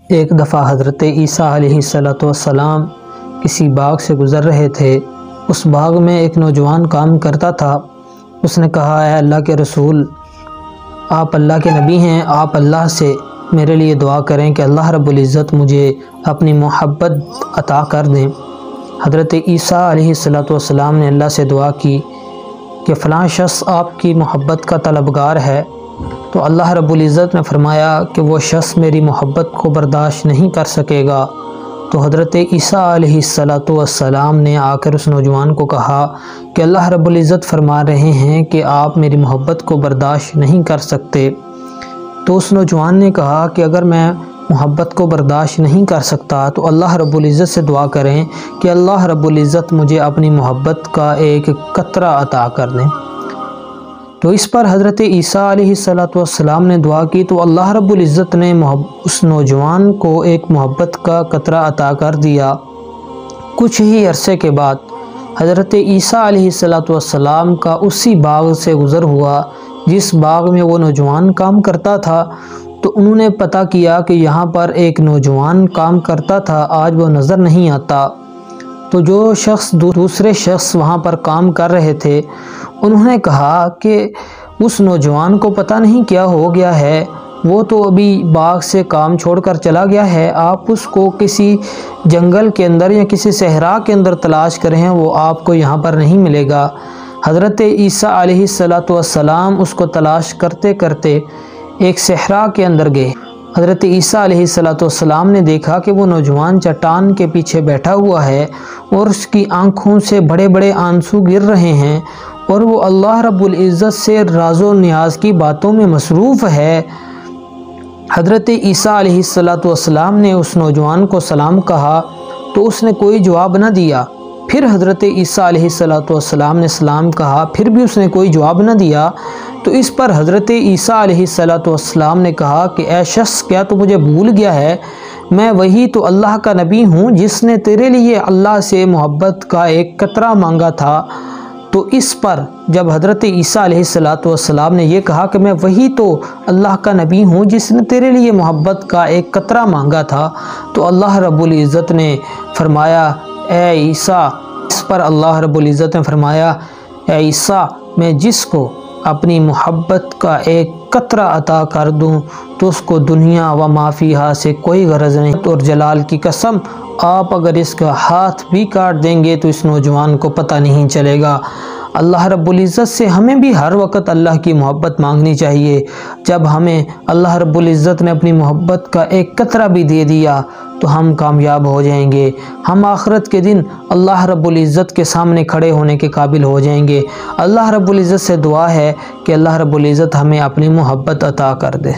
ایک دفعہ حضرت عیسیٰ علیہ السلام کسی باغ سے گزر رہے تھے۔ اس باغ میں ایک نوجوان کام کرتا تھا۔ اس نے کہا، اے اللہ کے رسول، آپ اللہ کے نبی ہیں، آپ اللہ سے میرے لیے دعا کریں کہ اللہ رب العزت مجھے اپنی محبت عطا کر دیں۔ حضرت عیسیٰ علیہ السلام نے اللہ سے دعا کی کہ فلاں شخص آپ کی محبت کا طلبگار ہے، تو اللہ رب العزت نے فرمایا کہ وہ شخص میری محبت کو برداشت نہیں کر سکے گا۔ تو حضرت عیسیٰ علیہ السلام نے آ کر اس نوجوان کو کہا کہ اللہ رب العزت فرما رہے ہیں کہ آپ میری محبت کو برداشت نہیں کر سکتے۔ تو اس نوجوان نے کہا کہ اگر میں محبت کو برداشت نہیں کر سکتا تو اللہ رب العزت سے دعا کریں کہ اللہ رب العزت مجھے اپنی محبت کا ایک قطرہ عطا کر دیں۔ تو اس پر حضرت عیسیٰ علیہ السلام نے دعا کی تو اللہ رب العزت نے اس نوجوان کو ایک محبت کا قطرہ عطا کر دیا۔ کچھ ہی عرصے کے بعد حضرت عیسیٰ علیہ السلام کا اسی باغ سے گزر ہوا جس باغ میں وہ نوجوان کام کرتا تھا۔ تو انہوں نے پتہ کیا کہ یہاں پر ایک نوجوان کام کرتا تھا، آج وہ نظر نہیں آتا۔ تو جو دوسرے شخص وہاں پر کام کر رہے تھے، انہوں نے کہا کہ اس نوجوان کو پتہ نہیں کیا ہو گیا ہے، وہ تو ابھی باغ سے کام چھوڑ کر چلا گیا ہے، آپ اس کو کسی جنگل کے اندر یا کسی صحرا کے اندر تلاش کریں، وہ آپ کو یہاں پر نہیں ملے گا۔ حضرت عیسیٰ علیہ السلام اس کو تلاش کرتے کرتے ایک صحرا کے اندر گئے۔ حضرت عیسیٰ علیہ السلام نے دیکھا کہ وہ نوجوان چٹان کے پیچھے بیٹھا ہوا ہے اور اس کی آنکھوں سے بڑے بڑے آنسو گر رہے ہیں اور وہ اللہ رب العزت سے راز و نیاز کی باتوں میں مصروف ہے۔ حضرت عیسیٰ علیہ السلام نے اس نوجوان کو سلام کہا تو اس نے کوئی جواب نہ دیا۔ پھر حضرت عیسیٰ علیہ السلام نے سلام کہا، پھر بھی اس نے کوئی جواب نہ دیا۔ تو اس پر حضرت عیسیٰ علیہ السلام نے کہا کہ اے شخص، کیا تو مجھے بھول گیا ہے؟ میں وہی تو اللہ کا نبی ہوں جس نے تیرے لیے اللہ سے محبت کا ایک قطرہ مانگا تھا۔ تو اس پر جب حضرت عیسیٰ علیہ السلام نے یہ کہا کہ میں وہی تو اللہ کا نبی ہوں جس نے تیرے لیے محبت کا ایک قطرہ مانگا تھا، تو اللہ رب العزت نے فرمایا اے عیسیٰ، اس پر اللہ رب العزت نے فرمایا اے عیسیٰ، میں جس کو اپنی محبت کا ایک قطرہ عطا کر دوں تو اس کو دنیا و ما فیہا سے کوئی غرض نہیں، اور جلال کی قسم آپ اگر اس کا ہاتھ بھی کاٹ دیں گے تو اس نوجوان کو پتہ نہیں چلے گا۔ اللہ رب العزت سے ہمیں بھی ہر وقت اللہ کی محبت مانگنی چاہیے۔ جب ہمیں اللہ رب العزت نے اپنی محبت کا ایک قطرہ بھی دے دیا تو ہم کامیاب ہو جائیں گے، ہم آخرت کے دن اللہ رب العزت کے سامنے کھڑے ہونے کے قابل ہو جائیں گے۔ اللہ رب العزت سے دعا ہے کہ اللہ رب العزت ہمیں اپنی محبت عطا کر دے۔